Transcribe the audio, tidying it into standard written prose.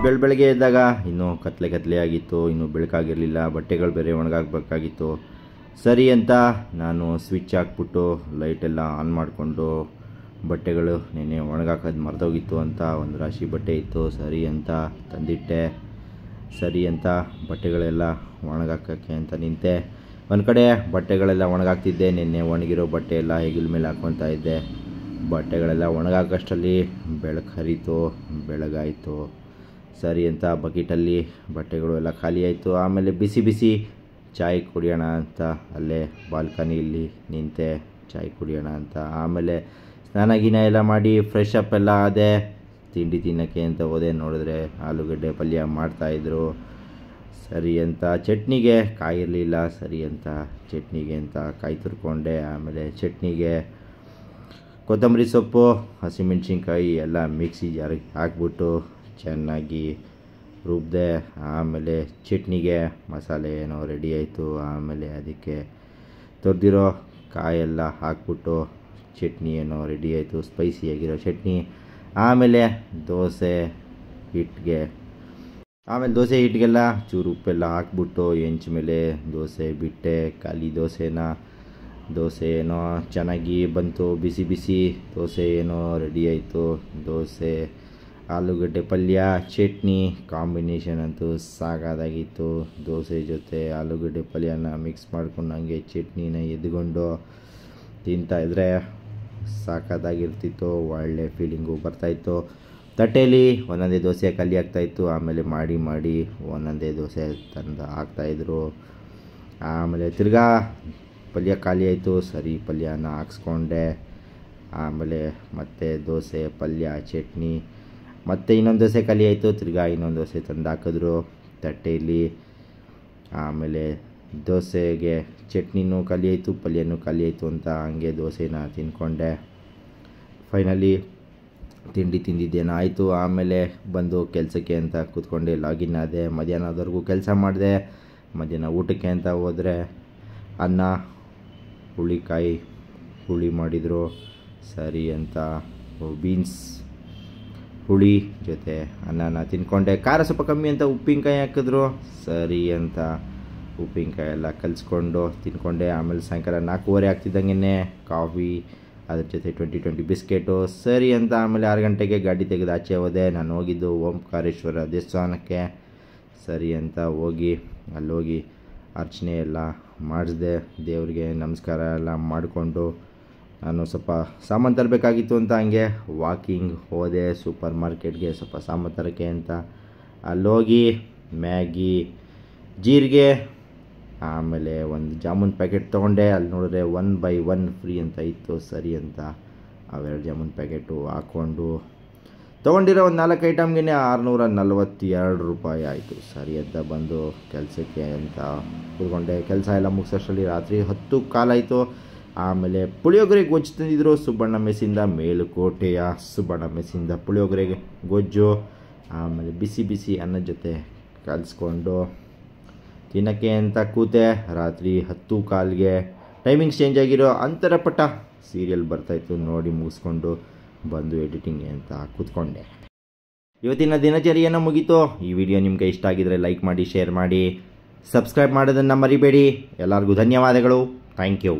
ಬೆಳಗ್ಗೆ ಎದ್ದಾಗ ಇನ್ನೂ ಕತ್ಲೆ ಆಗಿತ್ತು, ಇನ್ನೂ ಬೆಳಕಾಗಿರಲಿಲ್ಲ. ಬಟ್ಟೆಗಳು ಬೇರೆ ಒಣಗಾಕಬೇಕಾಗಿತ್ತು. ಸರಿ ಅಂತ ನಾನು ಸ್ವಿಚ್ ಹಾಕ್ಬಿಟ್ಟು ಲೈಟೆಲ್ಲ ಆನ್ ಮಾಡಿಕೊಂಡು ಬಟ್ಟೆಗಳು ನೆನ್ನೆ ಒಣಗಾಕೋದು ಮರ್ತೋಗಿತ್ತು ಅಂತ ಒಂದು ರಾಶಿ ಬಟ್ಟೆ ಇತ್ತು. ಸರಿ ಅಂತ ತಂದಿಟ್ಟೆ. ಸರಿ ಅಂತ ಬಟ್ಟೆಗಳೆಲ್ಲ ಒಣಗಾಕೋಕ್ಕೆ ಅಂತ ನಿಂತೆ. ಒಂದು ಕಡೆ ಬಟ್ಟೆಗಳೆಲ್ಲ ಒಣಗಾಕ್ತಿದ್ದೆ. ನಿನ್ನೆ ಒಣಗಿರೋ ಬಟ್ಟೆ ಎಲ್ಲ ಹೆಗಲ ಮೇಲೆ ಹಾಕ್ಕೊತಾ ಇದ್ದೆ. ಬಟ್ಟೆಗಳೆಲ್ಲ ಒಣಗಾಕೋಷ್ಟರಲ್ಲಿ ಬೆಳಕು ಹರಿತು, ಬೆಳಗಾಯಿತು. ಸರಿ ಅಂತ ಬಕೆಟಲ್ಲಿ ಬಟ್ಟೆಗಳು ಎಲ್ಲ ಖಾಲಿ ಆಯಿತು. ಆಮೇಲೆ ಬಿಸಿ ಚಾಯ್ ಕುಡಿಯೋಣ ಅಂತ ಅಲ್ಲೇ ಬಾಲ್ಕನಿಯಲ್ಲಿ ನಿಂತೆ ಚಾಯ್ ಕುಡಿಯೋಣ ಅಂತ. ಆಮೇಲೆ ಸ್ನಾನ ಗಿನ ಎಲ್ಲ ಮಾಡಿ ಫ್ರೆಶ್ ಅಪ್ ಎಲ್ಲ ಆದೆ. ತಿಂಡಿ ತಿನ್ನೋಕ್ಕೆ ಅಂತ ಹೋದೆ. ನೋಡಿದ್ರೆ ಆಲೂಗಡ್ಡೆ ಪಲ್ಯ ಮಾಡ್ತಾಯಿದ್ರು. ಸರಿ ಅಂತ ಚಟ್ನಿಗೆ ಕಾಯಿ ಇರಲಿಲ್ಲ. ಸರಿ ಅಂತ ಚಟ್ನಿಗೆ ಅಂತ ಕಾಯಿ ತುರ್ಕೊಂಡೆ. ಆಮೇಲೆ ಚಟ್ನಿಗೆ ಕೊತ್ತಂಬರಿ ಸೊಪ್ಪು, ಹಸಿಮೆಣ್ಸಿನ್ಕಾಯಿ ಎಲ್ಲ ಮಿಕ್ಸಿ ಜಾರಿಗೆ ಹಾಕ್ಬಿಟ್ಟು ಚೆನ್ನಾಗಿ ರುಬ್ಬಿದೆ. ಆಮೇಲೆ ಚಟ್ನಿಗೆ ಮಸಾಲೆ ಏನೋ ರೆಡಿ ಆಯಿತು. ಆಮೇಲೆ ಅದಕ್ಕೆ ತೊರೆದಿರೋ ಕಾಯೆಲ್ಲ ಹಾಕ್ಬಿಟ್ಟು ಚಟ್ನಿ ಏನೋ ರೆಡಿ ಆಯಿತು, ಸ್ಪೈಸಿಯಾಗಿರೋ ಚಟ್ನಿ. ಆಮೇಲೆ ದೋಸೆ ಹಿಟ್ಟಿಗೆಲ್ಲ ಚೂರು ಉಪ್ಪೆಲ್ಲ ಹಾಕ್ಬಿಟ್ಟು ಹೆಂಚು ಮೇಲೆ ದೋಸೆ ಬಿಟ್ಟೆ. ಖಾಲಿ ದೋಸೆ ಏನೋ ಚೆನ್ನಾಗಿ ಬಂತು. ಬಿಸಿ ದೋಸೆ ಏನೋ ರೆಡಿ ಆಯಿತು. ದೋಸೆ, ಆಲೂಗಡ್ಡೆ ಪಲ್ಯ, ಚಟ್ನಿ ಕಾಂಬಿನೇಷನ್ ಅಂತೂ ಸಾಕಾಗಿತ್ತು. ದೋಸೆ ಜೊತೆ ಆಲೂಗಡ್ಡೆ ಪಲ್ಯನ ಮಿಕ್ಸ್ ಮಾಡ್ಕೊಂಡು ಹಂಗೆ ಚಟ್ನಿನ ಎದ್ಕೊಂಡು ತಿಂತಾಯಿದ್ರೆ ಸಾಕಾಗಿರ್ತಿತ್ತು. ಒಳ್ಳೆ ಫೀಲಿಂಗು ಬರ್ತಾಯಿತ್ತು. ತಟ್ಟೆಯಲ್ಲಿ ಒಂದೊಂದೇ ದೋಸೆ ಖಾಲಿ ಆಗ್ತಾಯಿತ್ತು. ಆಮೇಲೆ ಮಾಡಿ ಒಂದೊಂದೇ ದೋಸೆ ತಂದು ಹಾಕ್ತಾಯಿದ್ರು. ಆಮೇಲೆ ತಿರ್ಗಾ ಪಲ್ಯ ಖಾಲಿ ಆಯಿತು. ಸರಿ ಪಲ್ಯನ ಹಾಕ್ಸ್ಕೊಂಡೆ. ಆಮೇಲೆ ಮತ್ತೆ ದೋಸೆ, ಪಲ್ಯ, ಚಟ್ನಿ, ಮತ್ತು ಇನ್ನೊಂದು ದೋಸೆ ಖಾಲಿ ಆಯಿತು. ತಿರ್ಗಾ ಇನ್ನೊಂದು ದೋಸೆ ತಂದು ಹಾಕಿದ್ರು ತಟ್ಟೆಯಲ್ಲಿ. ಆಮೇಲೆ ದೋಸೆಗೆ ಚಟ್ನಿನೂ ಖಾಲಿ ಆಯಿತು, ಪಲ್ಯನೂ ಖಾಲಿ ಆಯಿತು ಅಂತ ಹಂಗೆ ದೋಸೆನ ತಿಂದ್ಕೊಂಡೆ. ಫೈನಲಿ ತಿಂಡಿ ತಿಂದಿದ್ದೇನೋ ಆಯಿತು. ಆಮೇಲೆ ಬಂದು ಕೆಲಸಕ್ಕೆ ಅಂತ ಕೂತ್ಕೊಂಡೆ, ಲಾಗಿನ್ ಆದೆ. ಮಧ್ಯಾಹ್ನದವರೆಗೂ ಕೆಲಸ ಮಾಡಿದೆ. ಮಧ್ಯಾಹ್ನ ಊಟಕ್ಕೆ ಅಂತ ಹೋದರೆ ಅನ್ನ, ಹುಳಿಕಾಯಿ ಹುಳಿ ಮಾಡಿದರು. ಸರಿ ಅಂತ ಬೀನ್ಸ್ ಹುಳಿ ಜೊತೆ ಅನ್ನನ ತಿಂದ್ಕೊಂಡೆ. ಖಾರ ಸ್ವಲ್ಪ ಕಮ್ಮಿ ಅಂತ ಉಪ್ಪಿನಕಾಯಿ ಹಾಕಿದ್ರು. ಸರಿ ಅಂತ ಉಪ್ಪಿನಕಾಯಿ ಎಲ್ಲ ಕಲಿಸ್ಕೊಂಡು ತಿಂದ್ಕೊಂಡೆ. ಆಮೇಲೆ ಸಾಯಂಕಾಲ 4:15 ಆಗ್ತಿದ್ದಂಗೆ ಕಾಫಿ, ಅದ್ರ ಜೊತೆ 20 ಬಿಸ್ಕೆಟು. ಸರಿ ಅಂತ ಆಮೇಲೆ 6 ಗಂಟೆಗೆ ಗಾಡಿ ತೆಗೆದು ಆಚೆ ಹೋದೆ. ನಾನು ಹೋಗಿದ್ದು ಓಂಕಾರೇಶ್ವರ ದೇವಸ್ಥಾನಕ್ಕೆ. ಸರಿ ಅಂತ ಅಲ್ಲೋಗಿ ಅರ್ಚನೆ ಎಲ್ಲ ಮಾಡಿಸಿದೆ. ದೇವರಿಗೆ ನಮಸ್ಕಾರ ಎಲ್ಲ ಮಾಡಿಕೊಂಡು ನಾನು ಸ್ವಲ್ಪ ಸಾಮಾನು ತರಬೇಕಾಗಿತ್ತು ಅಂತ ಹಂಗೆ ವಾಕಿಂಗ್ ಹೋದೆ ಸೂಪರ್ ಮಾರ್ಕೆಟ್ಗೆ ಸ್ವಲ್ಪ ಸಾಮಾನು ತರೋಕ್ಕೆ ಅಂತ. ಅಲ್ಲೋಗಿ ಮ್ಯಾಗಿ, ಜೀರಿಗೆ, ಆಮೇಲೆ ಒಂದು ಜಾಮೂನ್ ಪ್ಯಾಕೆಟ್ ತೊಗೊಂಡೆ. ಅಲ್ಲಿ ನೋಡಿದ್ರೆ 1/1 ಫ್ರೀ ಅಂತ ಇತ್ತು. ಸರಿ ಅಂತ ಅವೆರಡು ಜಾಮೂನ್ ಪ್ಯಾಕೆಟು ಹಾಕ್ಕೊಂಡು ತೊಗೊಂಡಿರೋ ಒಂದು 4 ಐಟಮ್ಗೆ 642 ರೂಪಾಯಿ ಆಯಿತು. ಸರಿ ಅಂತ ಬಂದು ಕೆಲಸಕ್ಕೆ ಅಂತ ಕೂತ್ಕೊಂಡೆ. ಕೆಲಸ ಎಲ್ಲ ಮುಗಿಸೋಷ್ಟರಲ್ಲಿ ರಾತ್ರಿ 10:15 ಆಯಿತು. ಆಮೇಲೆ ಪುಳಿಯೋಗರೆ ಗೊಜ್ಜು ತಂದಿದ್ರು ಸುಬ್ಬಣ್ಣ ಮೆಸ್ಸಿಂದ, ಮೇಲುಕೋಟೆಯ ಸುಬ್ಬಣ್ಣ ಮೆಸ್ಸಿಂದ ಪುಳಿಯೋಗರೆ ಗೊಜ್ಜು. ಆಮೇಲೆ ಬಿಸಿ ಅನ್ನದ ಜೊತೆ ಕಲಿಸ್ಕೊಂಡು ತಿನ್ನೋಕ್ಕೆ ಅಂತ ಕೂತೆ. ರಾತ್ರಿ 10:15ಗೆ ಟೈಮಿಂಗ್ಸ್ ಚೇಂಜ್ ಆಗಿರೋ ಅಂತರಪಟ ಸೀರಿಯಲ್ ಬರ್ತಾಯಿತ್ತು. ನೋಡಿ ಮುಗಿಸ್ಕೊಂಡು ಬಂದು ಎಡಿಟಿಂಗ್ ಅಂತ ಕೂತ್ಕೊಂಡೆ. ಇವತ್ತಿನ ದಿನಚರಿಯನ್ನು ಮುಗೀತು. ಈ ವಿಡಿಯೋ ನಿಮಗೆ ಇಷ್ಟ ಆಗಿದರೆ ಲೈಕ್ ಮಾಡಿ, ಶೇರ್ ಮಾಡಿ, ಸಬ್ಸ್ಕ್ರೈಬ್ ಮಾಡೋದನ್ನು ಮರಿಬೇಡಿ. ಎಲ್ಲರಿಗೂ ಧನ್ಯವಾದಗಳು. Thank you.